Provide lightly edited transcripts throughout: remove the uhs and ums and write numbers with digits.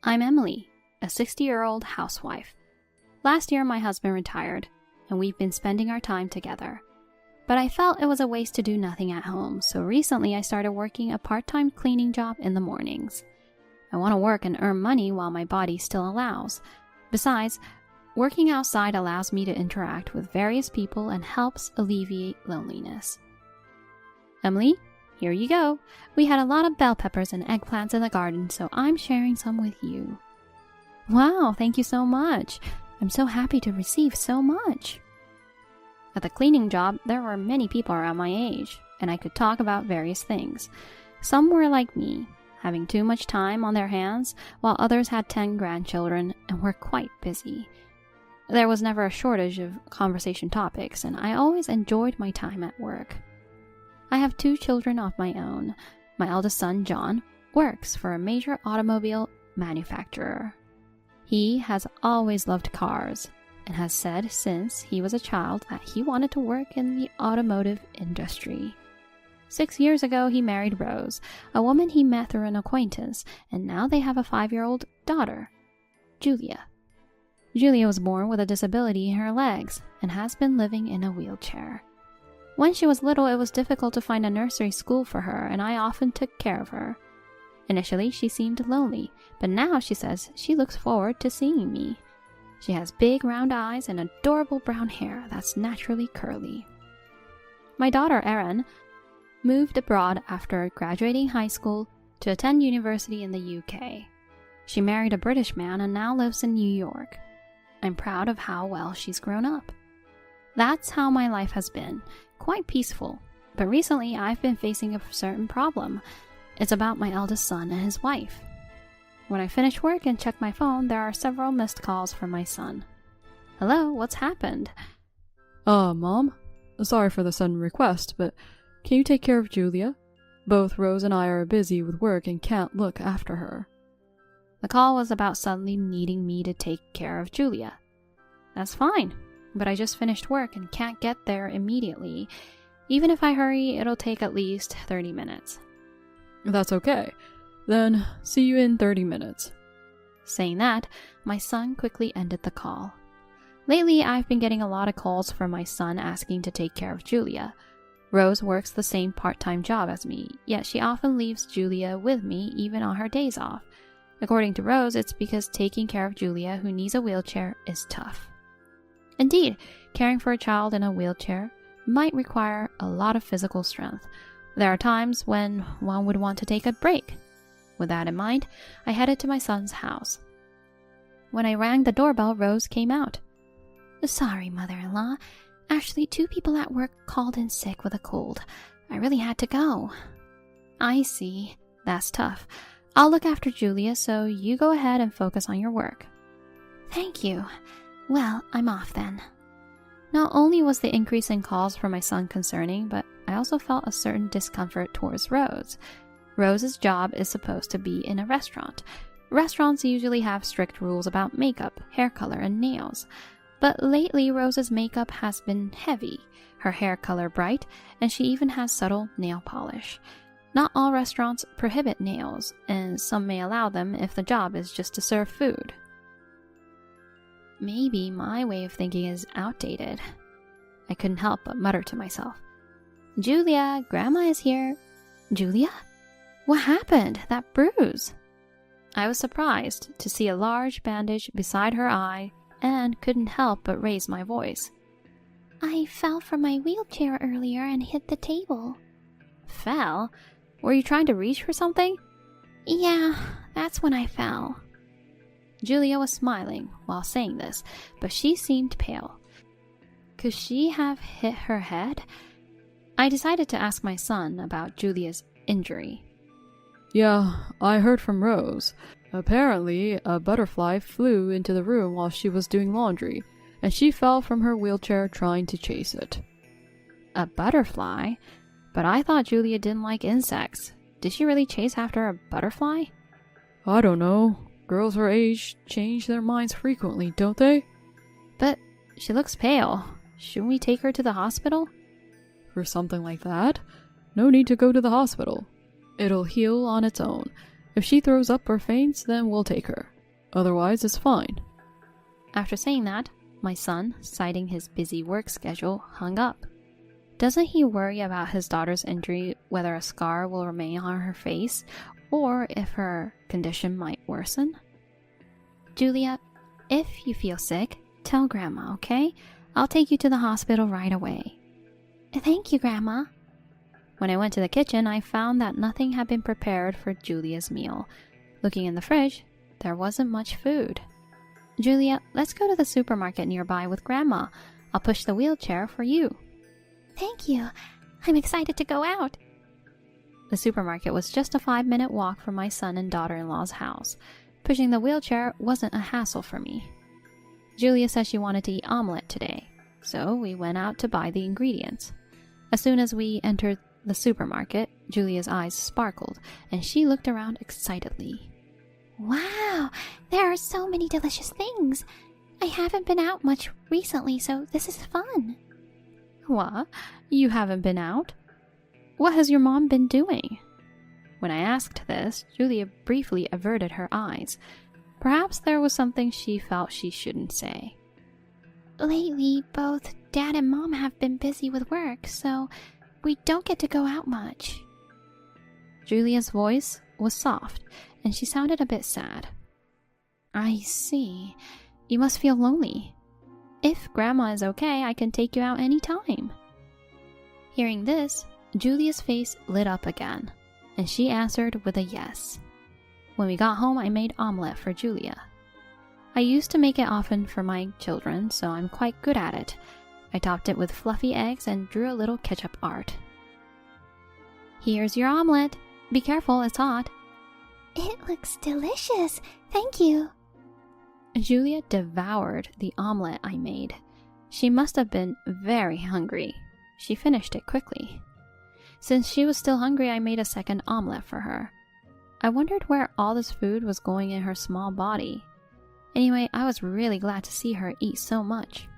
I'm Emily, a 60-year-old housewife. Last year my husband retired, and we've been spending our time together. But I felt it was a waste to do nothing at home, so recently I started working a part-time cleaning job in the mornings. I want to work and earn money while my body still allows. Besides, working outside allows me to interact with various people and helps alleviate loneliness. Emily, here you go. We had a lot of bell peppers and eggplants in the garden, so I'm sharing some with you. Wow, thank you so much. I'm so happy to receive so much. At the cleaning job, there were many people around my age, and I could talk about various things. Some were like me, having too much time on their hands, while others had 10 grandchildren and were quite busy. There was never a shortage of conversation topics, and I always enjoyed my time at work. I have 2 children of my own. My eldest son, John, works for a major automobile manufacturer. He has always loved cars and has said since he was a child that he wanted to work in the automotive industry. 6 years ago, he married Rose, a woman he met through an acquaintance, and now they have a 5-year-old daughter, Julia. Julia was born with a disability in her legs and has been living in a wheelchair. When she was little, it was difficult to find a nursery school for her, and I often took care of her. Initially, she seemed lonely, but now she says she looks forward to seeing me. She has big round eyes and adorable brown hair that's naturally curly. My daughter, Erin, moved abroad after graduating high school to attend university in the UK. She married a British man and now lives in New York. I'm proud of how well she's grown up. That's how my life has been, quite peaceful, but recently I've been facing a certain problem. It's about my eldest son and his wife. When I finish work and check my phone, there are several missed calls from my son. Hello, what's happened? Mom, sorry for the sudden request, but can you take care of Julia? Both Rose and I are busy with work and can't look after her. The call was about suddenly needing me to take care of Julia. That's fine, but I just finished work and can't get there immediately. Even if I hurry, it'll take at least 30 minutes. That's okay. Then, see you in 30 minutes. Saying that, my son quickly ended the call. Lately, I've been getting a lot of calls from my son asking to take care of Julia. Rose works the same part-time job as me, yet she often leaves Julia with me even on her days off. According to Rose, it's because taking care of Julia, who needs a wheelchair, is tough. Indeed, caring for a child in a wheelchair might require a lot of physical strength. There are times when one would want to take a break. With that in mind, I headed to my son's house. When I rang the doorbell, Rose came out. Sorry, mother-in-law. Actually, 2 people at work called in sick with a cold. I really had to go. I see. That's tough. I'll look after Julia, so you go ahead and focus on your work. Thank you. Well, I'm off then. Not only was the increase in calls for my son concerning, but I also felt a certain discomfort towards Rose. Rose's job is supposed to be in a restaurant. Restaurants usually have strict rules about makeup, hair color, and nails. But lately, Rose's makeup has been heavy, her hair color bright, and she even has subtle nail polish. Not all restaurants prohibit nails, and some may allow them if the job is just to serve food. Maybe my way of thinking is outdated. I couldn't help but mutter to myself. Julia, Grandma is here. Julia? What happened? That bruise? I was surprised to see a large bandage beside her eye and couldn't help but raise my voice. I fell from my wheelchair earlier and hit the table. Fell? Were you trying to reach for something? Yeah, that's when I fell. Julia was smiling while saying this, but she seemed pale. Could she have hit her head? I decided to ask my son about Julia's injury. Yeah, I heard from Rose. Apparently, a butterfly flew into the room while she was doing laundry, and she fell from her wheelchair trying to chase it. A butterfly? But I thought Julia didn't like insects. Did she really chase after a butterfly? I don't know. Girls her age change their minds frequently, don't they? But she looks pale. Shouldn't we take her to the hospital? For something like that? No need to go to the hospital. It'll heal on its own. If she throws up or faints, then we'll take her. Otherwise, it's fine. After saying that, my son, citing his busy work schedule, hung up. Doesn't he worry about his daughter's injury, whether a scar will remain on her face, or if her condition might worsen? Julia, if you feel sick, tell Grandma, okay? I'll take you to the hospital right away. Thank you, Grandma. When I went to the kitchen, I found that nothing had been prepared for Julia's meal. Looking in the fridge, there wasn't much food. Julia, let's go to the supermarket nearby with Grandma. I'll push the wheelchair for you. Thank you. I'm excited to go out. The supermarket was just a 5-minute walk from my son and daughter-in-law's house. Pushing the wheelchair wasn't a hassle for me. Julia said she wanted to eat omelet today, so we went out to buy the ingredients. As soon as we entered the supermarket, Julia's eyes sparkled, and she looked around excitedly. Wow, there are so many delicious things. I haven't been out much recently, so this is fun. What? You haven't been out? What has your mom been doing? When I asked this, Julia briefly averted her eyes. Perhaps there was something she felt she shouldn't say. Lately, both Dad and Mom have been busy with work, so we don't get to go out much. Julia's voice was soft, and she sounded a bit sad. I see. You must feel lonely. If Grandma is okay, I can take you out any time. Hearing this, Julia's face lit up again, and she answered with a yes. When we got home, I made omelet for Julia. I used to make it often for my children, so I'm quite good at it. I topped it with fluffy eggs and drew a little ketchup art. Here's your omelet. Be careful, it's hot. It looks delicious. Thank you. Julia devoured the omelet I made. She must have been very hungry. She finished it quickly. Since she was still hungry, I made a second omelet for her. I wondered where all this food was going in her small body. Anyway, I was really glad to see her eat so much.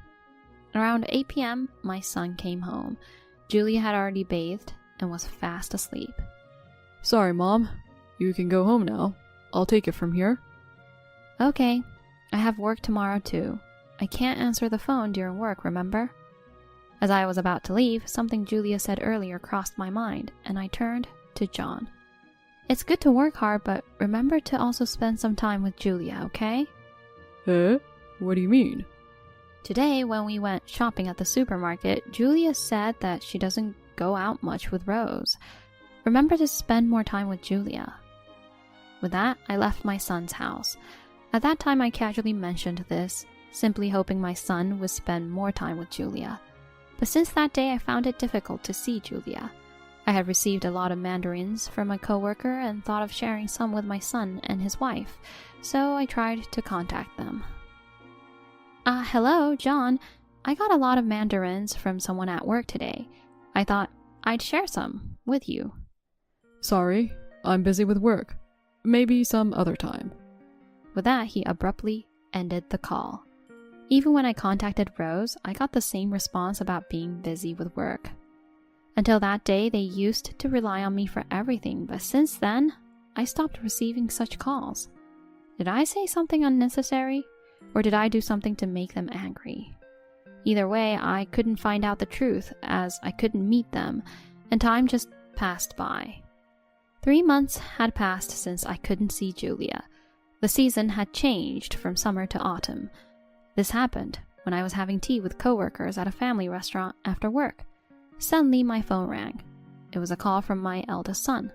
Around 8 p.m., my son came home. Julia had already bathed and was fast asleep. Sorry, Mom. You can go home now. I'll take it from here. Okay. I have work tomorrow too. I can't answer the phone during work, remember? As I was about to leave, something Julia said earlier crossed my mind, and I turned to John. It's good to work hard, but remember to also spend some time with Julia, okay? Eh? What do you mean? Today, when we went shopping at the supermarket, Julia said that she doesn't go out much with Rose. Remember to spend more time with Julia. With that, I left my son's house. At that time, I casually mentioned this, simply hoping my son would spend more time with Julia. But since that day, I found it difficult to see Julia. I had received a lot of mandarins from a coworker and thought of sharing some with my son and his wife, so I tried to contact them. Hello, John. I got a lot of mandarins from someone at work today. I thought I'd share some with you. Sorry, I'm busy with work. Maybe some other time. With that, he abruptly ended the call. Even when I contacted Rose, I got the same response about being busy with work. Until that day, they used to rely on me for everything, but since then, I stopped receiving such calls. Did I say something unnecessary? Or did I do something to make them angry? Either way, I couldn't find out the truth, as I couldn't meet them, and time just passed by. 3 months had passed since I couldn't see Julia. The season had changed from summer to autumn. This happened when I was having tea with coworkers at a family restaurant after work. Suddenly, my phone rang. It was a call from my eldest son.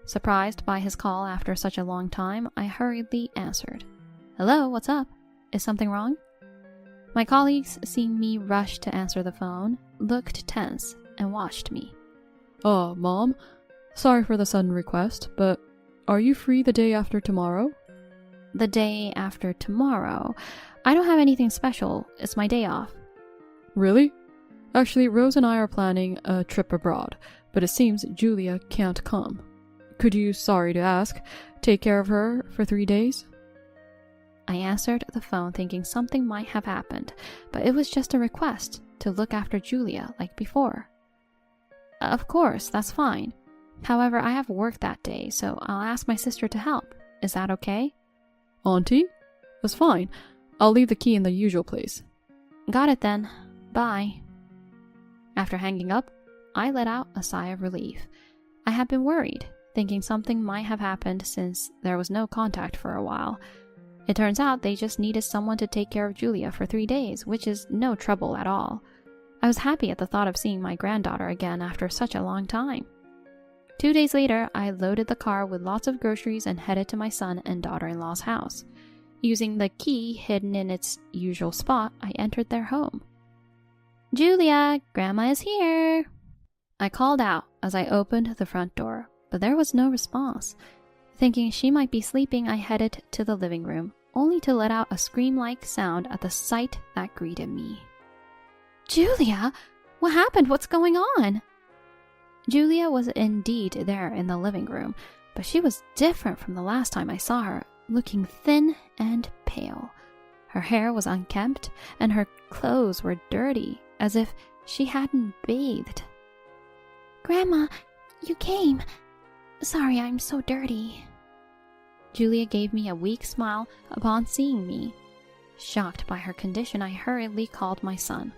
Surprised by his call after such a long time, I hurriedly answered. Hello, what's up? Is something wrong? My colleagues, seeing me rush to answer the phone, looked tense and watched me. Mom, sorry for the sudden request, but are you free the day after tomorrow? The day after tomorrow? I don't have anything special. It's my day off. Really? Actually, Rose and I are planning a trip abroad, but it seems Julia can't come. Could you, sorry to ask, take care of her for 3 days? I answered the phone thinking something might have happened, but it was just a request to look after Julia like before. Of course, that's fine. However, I have work that day, so I'll ask my sister to help. Is that okay? Auntie? was fine. I'll leave the key in the usual place. Got it then. Bye. After hanging up, I let out a sigh of relief. I had been worried, thinking something might have happened since there was no contact for a while. It turns out they just needed someone to take care of Julia for 3 days, which is no trouble at all. I was happy at the thought of seeing my granddaughter again after such a long time. 2 days later, I loaded the car with lots of groceries and headed to my son and daughter-in-law's house. Using the key hidden in its usual spot, I entered their home. "Julia, Grandma is here!" I called out as I opened the front door, but there was no response. Thinking she might be sleeping, I headed to the living room, only to let out a scream-like sound at the sight that greeted me. "Julia, what happened? What's going on?" Julia was indeed there in the living room, but she was different from the last time I saw her, looking thin and pale. Her hair was unkempt, and her clothes were dirty, as if she hadn't bathed. "Grandma, you came. Sorry I'm so dirty." Julia gave me a weak smile upon seeing me. Shocked by her condition, I hurriedly called my son.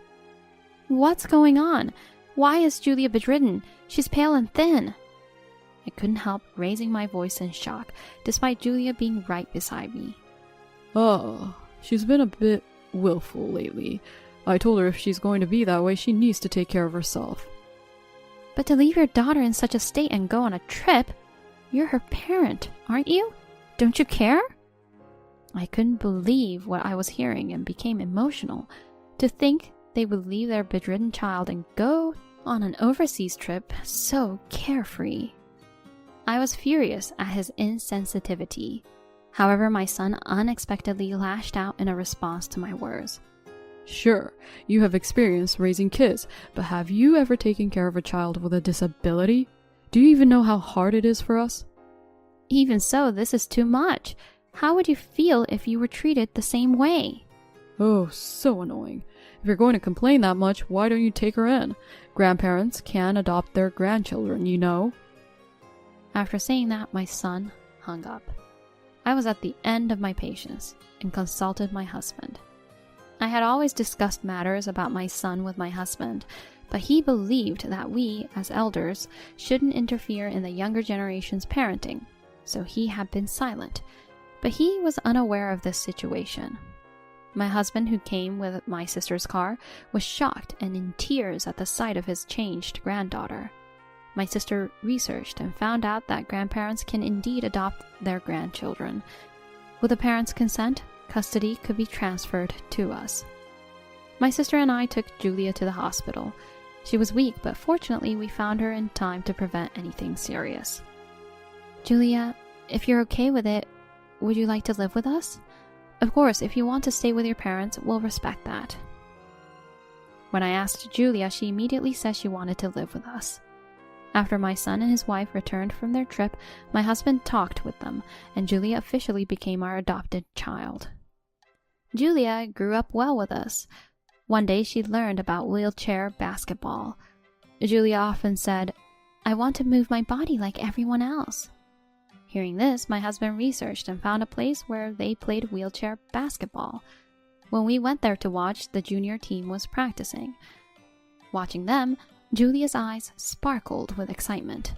"What's going on? Why is Julia bedridden? She's pale and thin." I couldn't help raising my voice in shock, despite Julia being right beside me. "Oh, she's been a bit willful lately. I told her if she's going to be that way, she needs to take care of herself." "But to leave your daughter in such a state and go on a trip? You're her parent, aren't you? Don't you care?" I couldn't believe what I was hearing and became emotional. To think they would leave their bedridden child and go on an overseas trip so carefree. I was furious at his insensitivity. However, my son unexpectedly lashed out in a response to my words. "Sure, you have experience raising kids, but have you ever taken care of a child with a disability? Do you even know how hard it is for us?" "Even so, this is too much. How would you feel if you were treated the same way?" "Oh, so annoying. If you're going to complain that much, why don't you take her in? Grandparents can adopt their grandchildren, you know." After saying that, my son hung up. I was at the end of my patience and consulted my husband. I had always discussed matters about my son with my husband, but he believed that we, as elders, shouldn't interfere in the younger generation's parenting, so he had been silent. But he was unaware of this situation. My husband, who came with my sister's car, was shocked and in tears at the sight of his changed granddaughter. My sister researched and found out that grandparents can indeed adopt their grandchildren. With the parents' consent, custody could be transferred to us. My sister and I took Julia to the hospital. She was weak, but fortunately we found her in time to prevent anything serious. "Julia, if you're okay with it, would you like to live with us? Of course, if you want to stay with your parents, we'll respect that." When I asked Julia, she immediately said she wanted to live with us. After my son and his wife returned from their trip, my husband talked with them, and Julia officially became our adopted child. Julia grew up well with us. One day she learned about wheelchair basketball. Julia often said, "I want to move my body like everyone else." Hearing this, my husband researched and found a place where they played wheelchair basketball. When we went there to watch, the junior team was practicing. Watching them, Julia's eyes sparkled with excitement.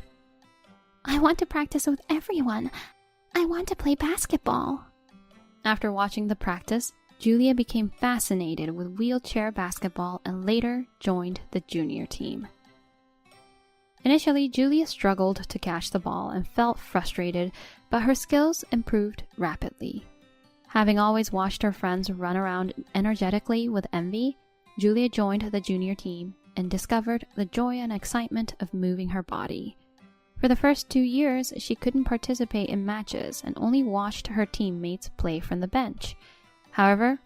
"I want to practice with everyone. I want to play basketball." After watching the practice, Julia became fascinated with wheelchair basketball and later joined the junior team. Initially, Julia struggled to catch the ball and felt frustrated, but her skills improved rapidly. Having always watched her friends run around energetically with envy, Julia joined the junior team and discovered the joy and excitement of moving her body. For the first 2 years, she couldn't participate in matches and only watched her teammates play from the bench. However,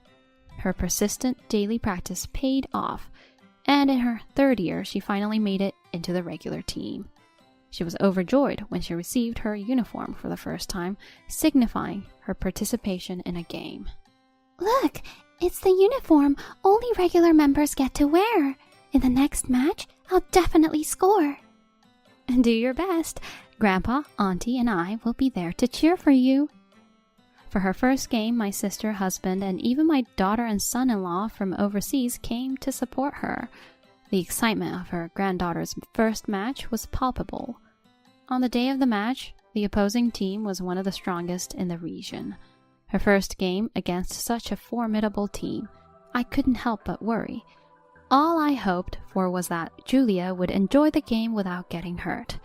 her persistent daily practice paid off, and in her 3rd year, she finally made it into the regular team. She was overjoyed when she received her uniform for the first time, signifying her participation in a game. "Look, it's the uniform only regular members get to wear. In the next match, I'll definitely score." "Do your best. Grandpa, Auntie, and I will be there to cheer for you." For her first game, my sister, husband, and even my daughter and son-in-law from overseas came to support her. The excitement of her granddaughter's first match was palpable. On the day of the match, the opposing team was one of the strongest in the region. Her first game against such a formidable team, I couldn't help but worry. All I hoped for was that Julia would enjoy the game without getting hurt.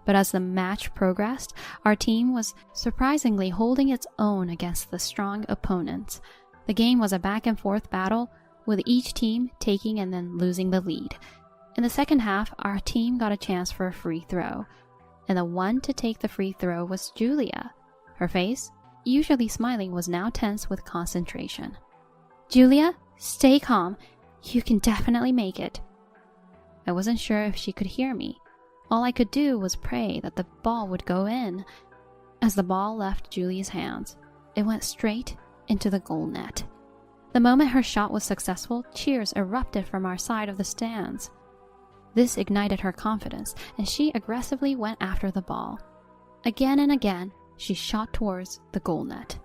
But as the match progressed, our team was surprisingly holding its own against the strong opponents. The game was a back-and-forth battle, with each team taking and then losing the lead. In the second half, our team got a chance for a free throw, and the one to take the free throw was Julia. Her face, usually smiling, was now tense with concentration. "Julia, stay calm. You can definitely make it." I wasn't sure if she could hear me. All I could do was pray that the ball would go in. As the ball left Julia's hands, it went straight into the goal net. The moment her shot was successful, cheers erupted from our side of the stands. This ignited her confidence, and she aggressively went after the ball. Again and again, she shot towards the goal net.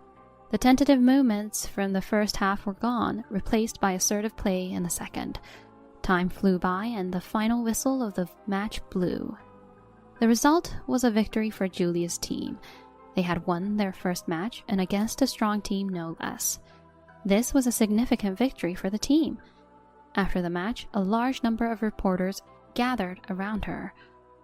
The tentative movements from the first half were gone, replaced by assertive play in the second. Time flew by, and the final whistle of the match blew. The result was a victory for Julia's team. They had won their first match, and against a strong team no less. This was a significant victory for the team. After the match, a large number of reporters gathered around her.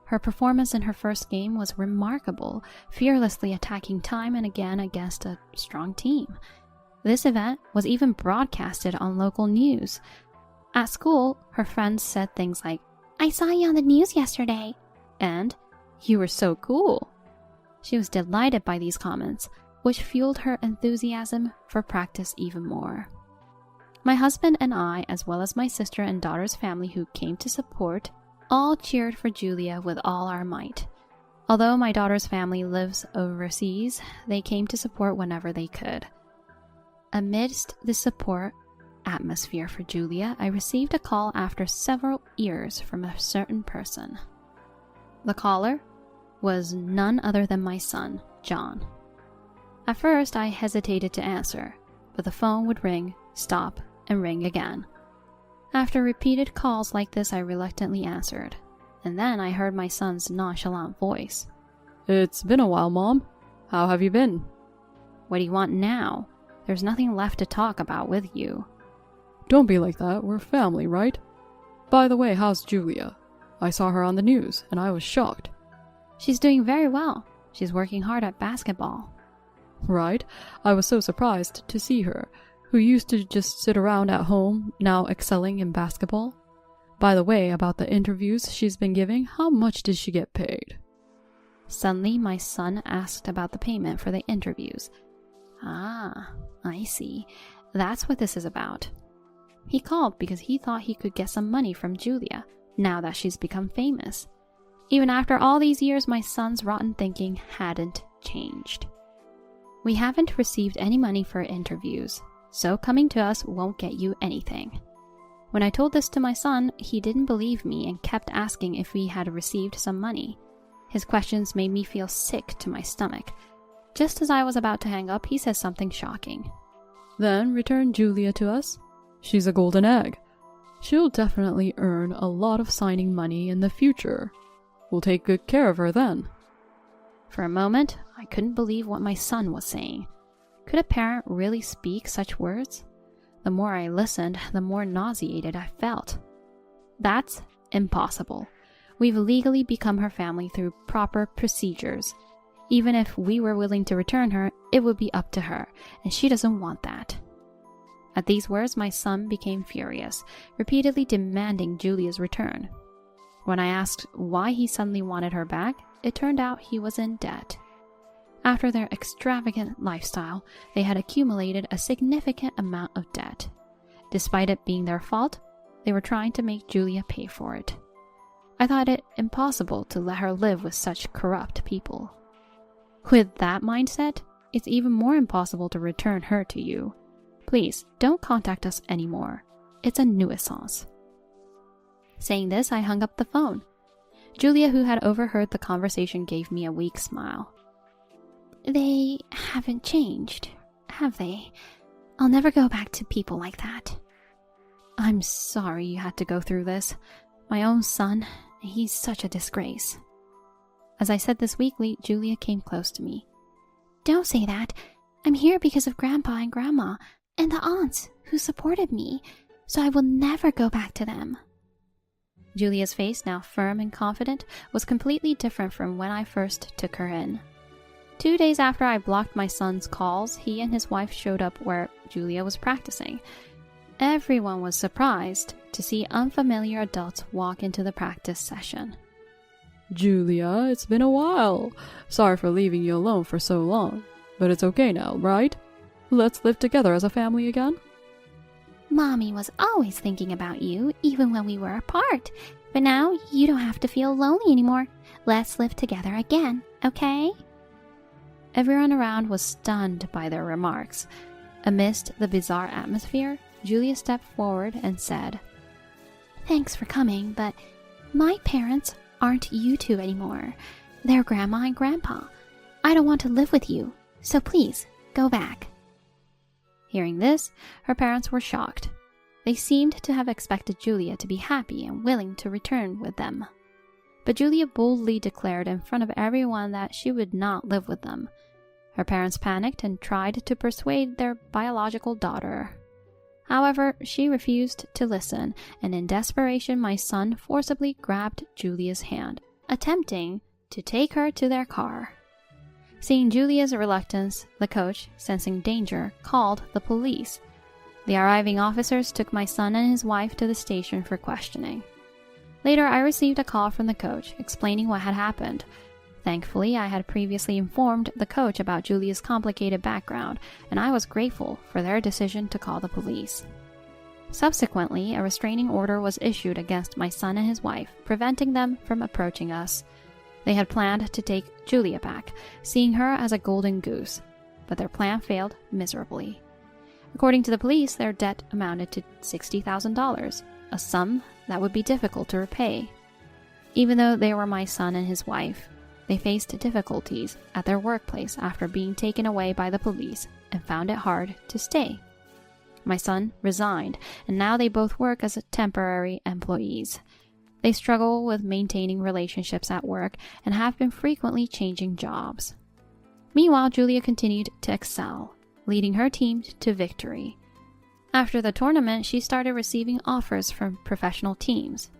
Her performance in her first game was remarkable, fearlessly attacking time and again against a strong team. This event was even broadcasted on local news. At school, her friends said things like, "I saw you on the news yesterday," and "You were so cool." She was delighted by these comments, which fueled her enthusiasm for practice even more. My husband and I, as well as my sister and daughter's family who came to support, all cheered for Julia with all our might. Although my daughter's family lives overseas, they came to support whenever they could. Amidst the support atmosphere for Julia, I received a call after several years from a certain person. The caller was none other than my son, John. At first, I hesitated to answer, but the phone would ring, stop, and ring again. After repeated calls like this, I reluctantly answered, and then I heard my son's nonchalant voice. "It's been a while, Mom. How have you been?" "What do you want now? There's nothing left to talk about with you." "Don't be like that. We're family, right? By the way, how's Julia? I saw her on the news, and I was shocked." "She's doing very well. She's working hard at basketball." "Right? I was so surprised to see her, who used to just sit around at home, now excelling in basketball. By the way, about the interviews she's been giving, how much did she get paid?" Suddenly, my son asked about the payment for the interviews. "Ah, I see. That's what this is about." He called because he thought he could get some money from Julia, now that she's become famous. Even after all these years, my son's rotten thinking hadn't changed. "We haven't received any money for interviews, so coming to us won't get you anything." When I told this to my son, he didn't believe me and kept asking if we had received some money. His questions made me feel sick to my stomach. Just as I was about to hang up, he said something shocking. "Then return Julia to us. She's a golden egg. She'll definitely earn a lot of signing money in the future. We'll take good care of her then." For a moment, I couldn't believe what my son was saying. Could a parent really speak such words? The more I listened, the more nauseated I felt. That's impossible. We've legally become her family through proper procedures. Even if we were willing to return her, it would be up to her, and she doesn't want that. At these words, my son became furious, repeatedly demanding Julia's return. When I asked why he suddenly wanted her back, it turned out he was in debt. After their extravagant lifestyle, they had accumulated a significant amount of debt. Despite it being their fault, they were trying to make Julia pay for it. I thought it impossible to let her live with such corrupt people. With that mindset, it's even more impossible to return her to you. Please, don't contact us anymore. It's a nuisance. Saying this, I hung up the phone. Julia, who had overheard the conversation, gave me a weak smile. "They haven't changed, have they? I'll never go back to people like that. I'm sorry you had to go through this. My own son, he's such a disgrace. As I said this weekly, Julia came close to me. Don't say that. I'm here because of Grandpa and Grandma and the aunts who supported me, so I will never go back to them. Julia's face, now firm and confident, was completely different from when I first took her in. 2 days after I blocked my son's calls, he and his wife showed up where Julia was practicing. Everyone was surprised to see unfamiliar adults walk into the practice session. Julia, it's been a while. Sorry for leaving you alone for so long. But it's okay now, right? Let's live together as a family again? Mommy was always thinking about you, even when we were apart. But now you don't have to feel lonely anymore. Let's live together again, okay? Everyone around was stunned by their remarks. Amidst the bizarre atmosphere, Julia stepped forward and said, Thanks for coming, but my parents aren't you two anymore. They're Grandma and Grandpa. I don't want to live with you, so please, go back. Hearing this, her parents were shocked. They seemed to have expected Julia to be happy and willing to return with them. But Julia boldly declared in front of everyone that she would not live with them. Her parents panicked and tried to persuade their biological daughter. However, she refused to listen, and in desperation, my son forcibly grabbed Julia's hand, attempting to take her to their car. Seeing Julia's reluctance, the coach, sensing danger, called the police. The arriving officers took my son and his wife to the station for questioning. Later, I received a call from the coach explaining what had happened. Thankfully, I had previously informed the coach about Julia's complicated background, and I was grateful for their decision to call the police. Subsequently, a restraining order was issued against my son and his wife, preventing them from approaching us. They had planned to take Julia back, seeing her as a golden goose, but their plan failed miserably. According to the police, their debt amounted to $60,000, a sum that would be difficult to repay. Even though they were my son and his wife, they faced difficulties at their workplace after being taken away by the police and found it hard to stay. My son resigned, and now they both work as temporary employees. They struggle with maintaining relationships at work and have been frequently changing jobs. Meanwhile, Julia continued to excel, leading her team to victory. After the tournament, she started receiving offers from professional teams.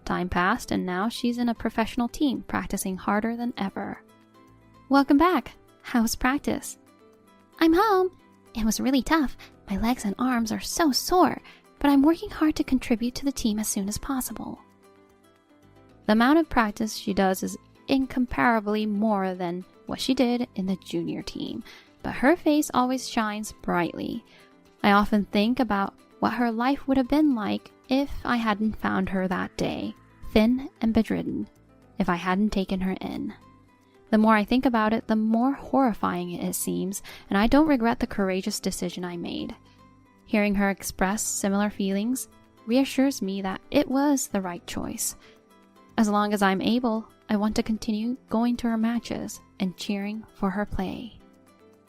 Time passed, and now she's in a professional team practicing harder than ever. Welcome back. How's practice? I'm home. It was really tough. My legs and arms are so sore, but I'm working hard to contribute to the team as soon as possible. The amount of practice she does is incomparably more than what she did in the junior team, but her face always shines brightly. I often think about what her life would have been like if I hadn't found her that day, thin and bedridden, if I hadn't taken her in. The more I think about it, the more horrifying it seems, and I don't regret the courageous decision I made. Hearing her express similar feelings reassures me that it was the right choice. As long as I'm able, I want to continue going to her matches and cheering for her play.